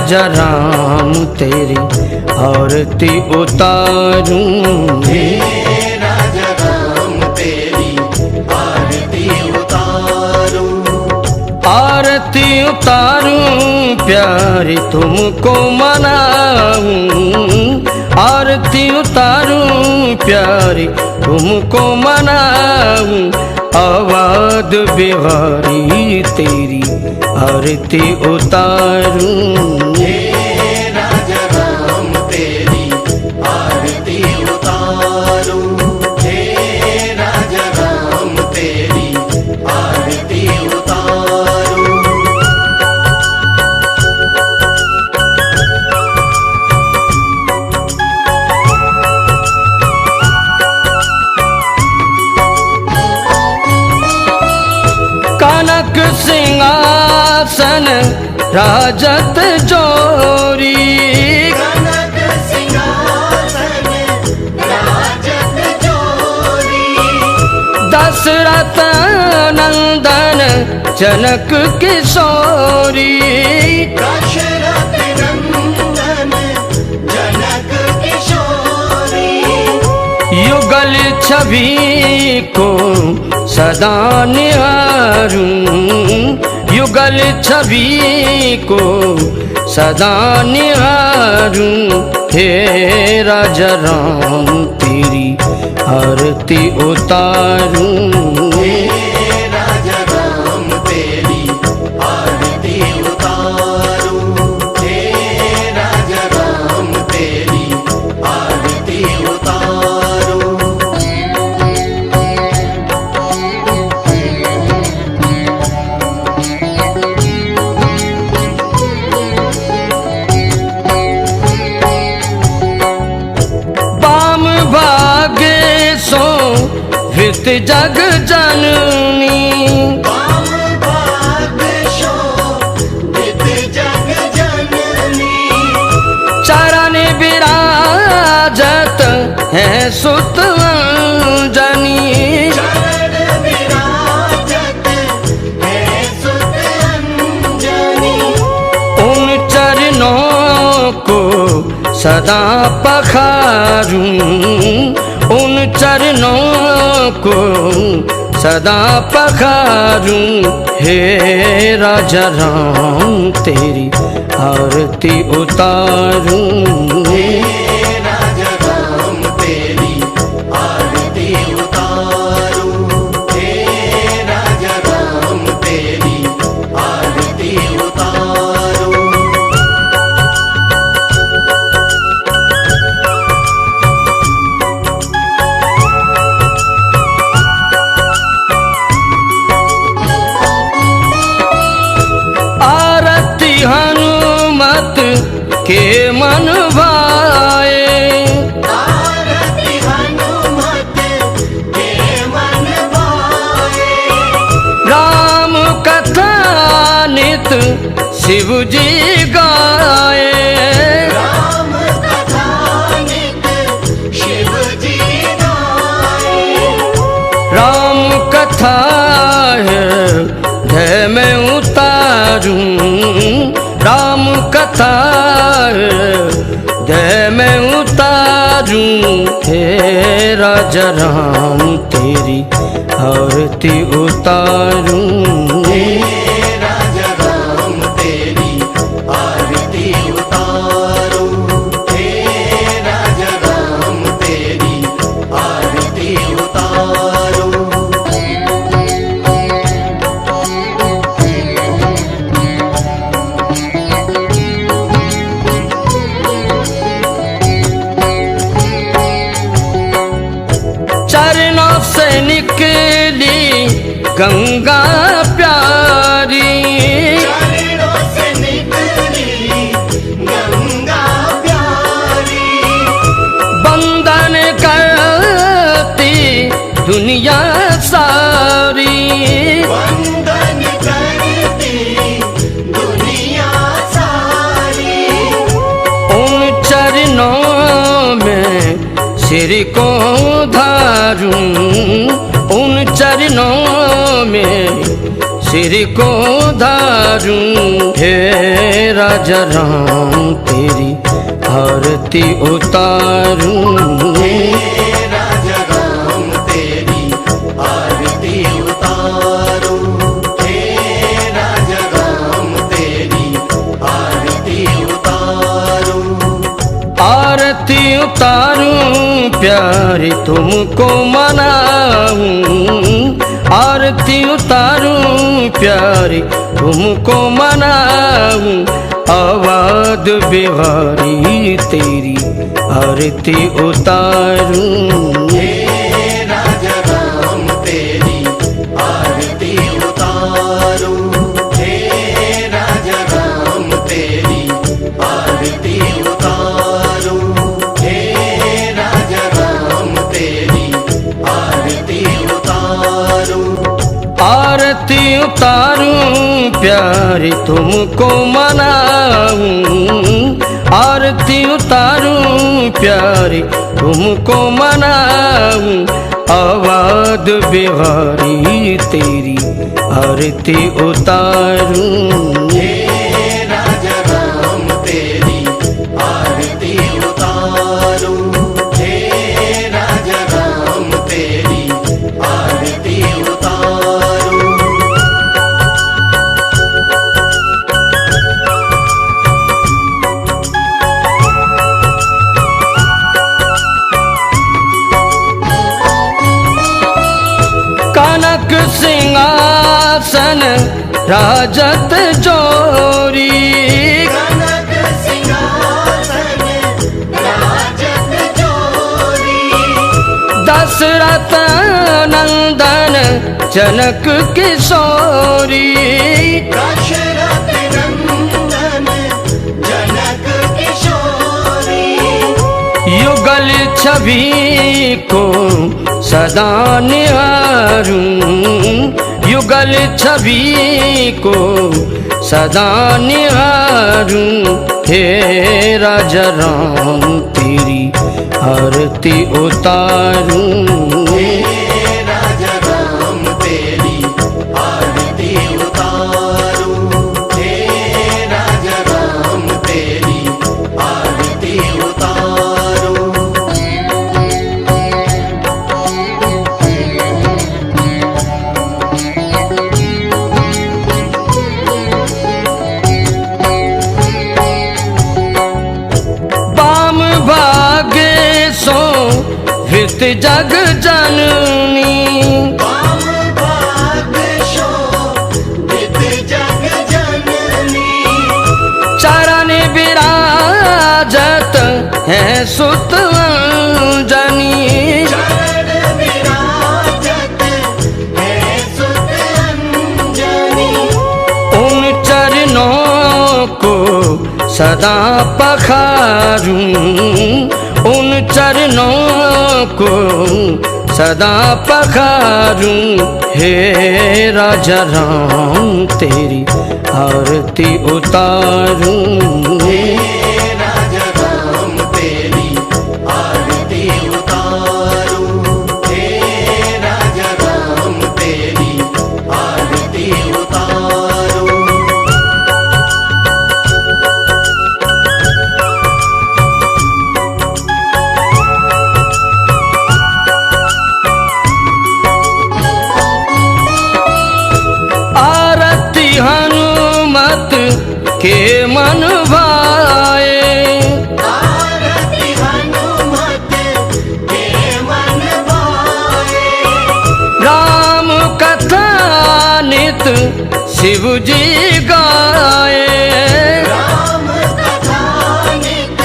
राजा राम तेरी आरती उतारूं, हे राजा राम तेरी आरती उतारूं, आरती उतारूं प्यारी तुमको मनाऊं, आरती उतारूं प्यारी तुमको मनाऊं, अवध बिहारी तेरी आरती उतारूं, हे राजा राम तेरी आरती उतारूं, हे राजा राम तेरी आरती उतारूं। कनक सिंहासन राजत जोरी, कनक सिंहासन राजत जोरी, दशरथ नंदन जनक किशोरी, दशरथ नंदन जनक किशोरी, युगल छवि को सदा निहारूं, युगल छवि को सदा निहारूं, हे राजा राम तेरी आरती उतारूं, हे राजा राम तेरी आरती उतारूं, हे राजा राम तेरी आरती उतारूं। बाम भागे सो वित जग जननी, वाम भाग शोभित जग जननी, चरण विराजत है सुत अंजनी, चरण विराजत है सुत अंजनी, उन चरणों को सदा पखारूं, उन चरणों को सदा पखारूं, हे राजा राम तेरी आरती उतारूं, हे राजा राम तेरी आरती उतारूं, हे राजा राम तेरी आरती उतारूं। आरती हनुमत के मन भाए, आरती हनुमत के मन भाए, राम कथा नित शिव जी गाए, राम कथा नित शिव जी गाए, राम कथा हृदय में उतारूं, राम कथा हृदय में उतारूं, हे राजा राम तेरी आरती उतारूं, हे राजा राम तेरी आरती उतारूं, हे राजा राम तेरी आरती उतारूं। चरणों से निकली गंगा प्यारी, चरणों से निकली गंगा प्यारी, बंदन करती दुनिया सारी, वंदन करती दुनिया सारी, उन चरणों में सिर को धारूं, उन चरणों में सिर को धारूं। हे राजा राम तेरी आरती उतारूं। राजा राम तेरी आरती उतारूं। हे राजा राम तेरी आरती उतारूं। आरती उतारूं प्यारी तुमको मनाऊं। आरती उतारूं प्यारी तुमको मनाऊं। अवध बिहारी तेरी आरती उतारूं। हे राजा राम तेरी आरती उतारूं। हे राजा राम तेरी आरती उतारूं। हे राजा राम तेरी आरती उतारूं। आरती उतारूं प्यारी तुमको मनाऊं। आरती उतारूं प्यारी तुमको मनाऊं। अवध बिहारी तेरी आरती उतारूं। हे राजा राम तेरी आरती उतारूं। हे राजा राम तेरी आरती उतारूं। कनक सिंहासन राजत जोरी। कनक सिंहासन राजत जोरी। दशरथ नंदन जनक किशोरी। दशरथ नंदन जनक किशोरी। युगल छवि को सदा निहारूं। युगल छवि को सदा निहारूं। हे राजा राम तेरी आरती उतारूं। हे राजा राम तेरी आरती उतारूं। हे राजा राम तेरी आरती उतारूं। बाम भागे सो वित जग जननी। वाम भाग शोभित जग जननी। चरण विराजत है सुत अंजनी। चरण विराजत है सुत अंजनी। उन चरणों को सदा पखारूं। उन चरणों को सदा पखारूं। हे राजा राम तेरी आरती उतारूं। हे राजा राम तेरी आरती उतारूं। हे राजा राम तेरी आरती उतारूं। आरती हनुमत के मन भाए। आरती हनुमत के मन भाए। राम कथा नित शिव जी गाए। राम कथा नित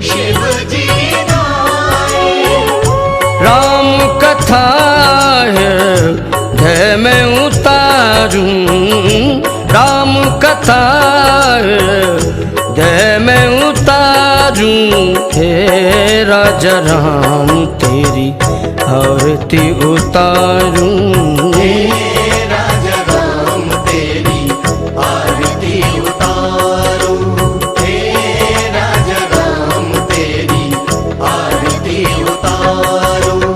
शिव जी गाए। राम कथा हृदय में उतारूं। राम कथा हृदय में उतारूं। हे राजा राम तेरी आरती उतारूं। हे राजा राम तेरी आरती उतारूं। हे राजा राम तेरी आरती उतारूं।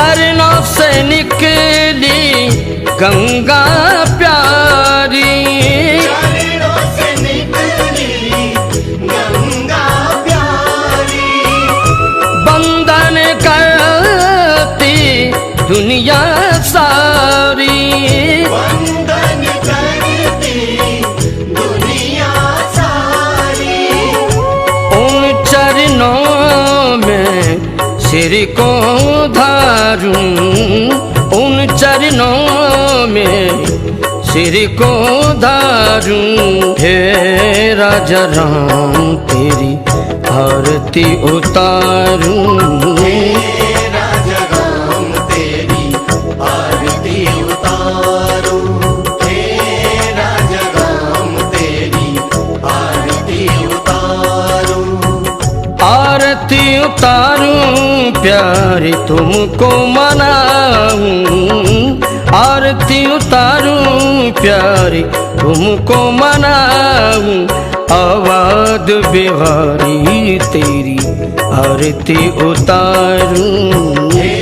चरणों से निकली गंगा प्यारी, चरणों से निकली गंगा प्यारी, बंदन करती दुनिया सारी, वंदन करती दुनिया सारी। उन चरणों में सिर को धारूं, उन चरणों में सिर को धारूं। हे राजा राम तेरी आरती उतारूं, हे राजा राम तेरी आरती उतारूं, हे राजा राम तेरी आरती उतारूं। आरती उतारूं प्यारे तुमको मनाऊं, आरती उतारूं प्यारे तुमको मनाऊं। आवाज बिहारी तेरी आरती उतारूं, हे